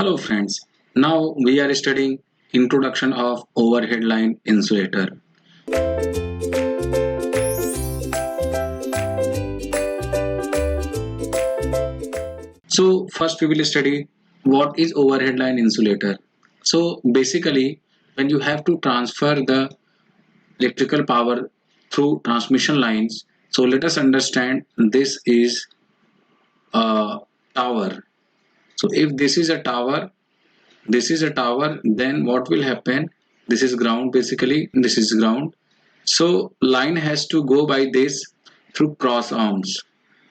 Hello friends, now we are studying introduction of overhead line insulator. So first we will study what is overhead line insulator. So basically when you have to transfer the electrical power through transmission lines, so let us understand this is a tower. So if this is a tower, then what will happen? This is ground, basically this is ground. So line has to go by this through cross arms.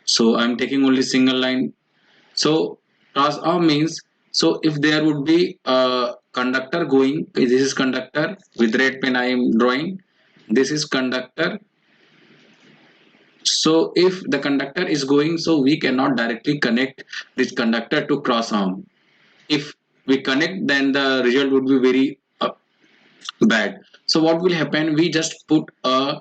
So I'm taking only single line. So cross arm means, so if there would be a conductor going, this is conductor, with red pen I am drawing, this is conductor. So if the conductor is going, so we cannot directly connect this conductor to cross arm. If we connect, then the result would be very bad. So what will happen? We just put a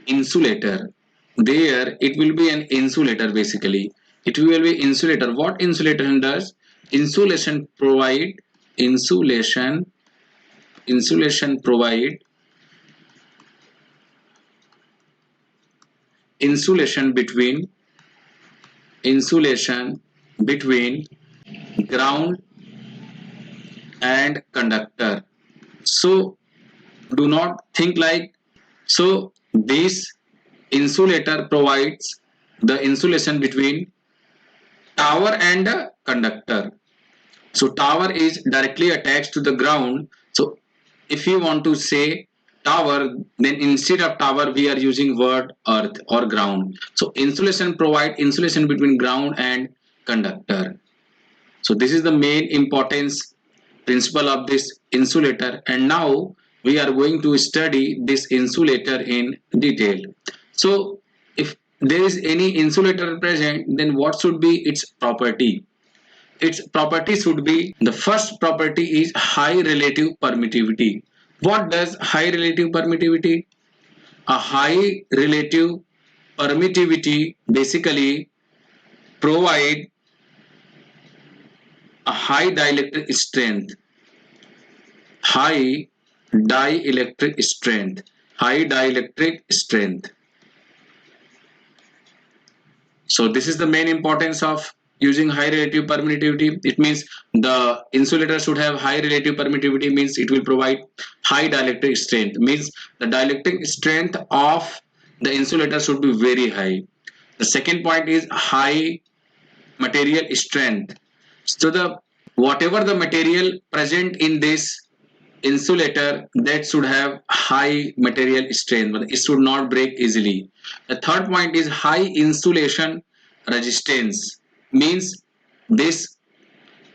insulator there. It will be an insulator, basically it will be insulator. What insulation does? Insulation provide insulation between ground and conductor. So do not think like, so this insulator provides the insulation between tower and the conductor. So tower is directly attached to the ground. So if you want to say tower, then instead of tower we are using word earth or ground. So insulation provide insulation between ground and conductor. So this is the main importance principle of this insulator, and now we are going to study this insulator in detail. So if there is any insulator present, then what should be its property? Its property should be, the first property is high relative permittivity. What does high relative permittivity? A high relative permittivity basically provide a high dielectric strength. High dielectric strength. So this is the main importance of using high relative permittivity. It means the insulator should have high relative permittivity, means it will provide high dielectric strength, means the dielectric strength of the insulator should be very high. The second point is high material strength. So the whatever the material present in this insulator, that should have high material strength, but it should not break easily. The third point is high insulation resistance, means this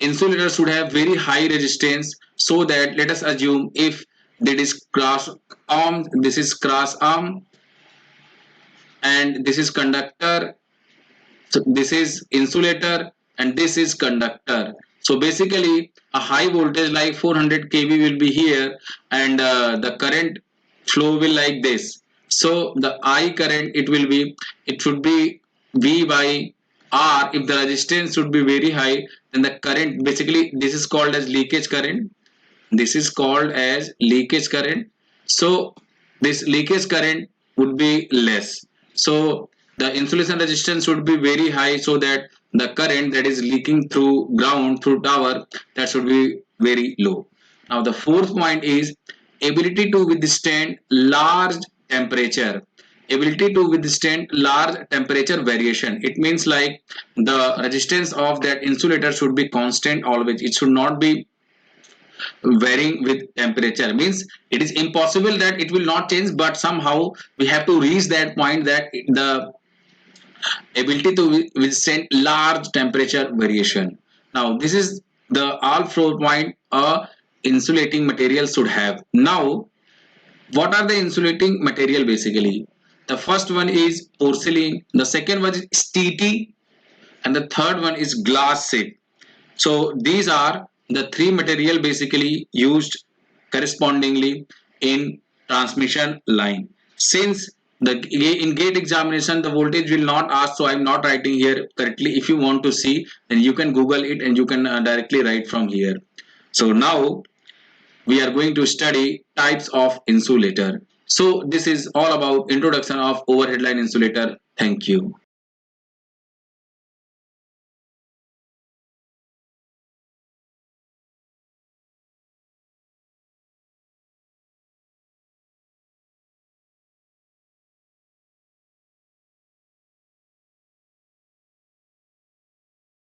insulator should have very high resistance, so that let us assume if that is cross arm, this is cross arm and this is conductor, so this is insulator and this is conductor. So basically a high voltage like 400 kV will be here, and the current flow will like this. So the I current, it should be V by R. If the resistance should be very high, then the current, basically this is called as leakage current. So this leakage current would be less. So the insulation resistance should be very high, so that the current that is leaking through ground, through tower, that should be very low. Now the fourth point is ability to withstand large temperature. Variation. It means like the resistance of that insulator should be constant always. It should not be varying with temperature, means it is impossible that it will not change, but somehow we have to reach that point, that the ability to withstand large temperature variation. Now this is the all 4 point a insulating material should have. Now what are the insulating material? Basically the first one is porcelain, the second one is TT, and the third one is glass sheet. So these are the three material basically used correspondingly in transmission line. Since In gate examination, the voltage will not ask, so I'm not writing here correctly. If you want to see, then you can Google it and you can directly write from here. So now we are going to study types of insulator. So this is all about introduction of overhead line insulator. Thank you.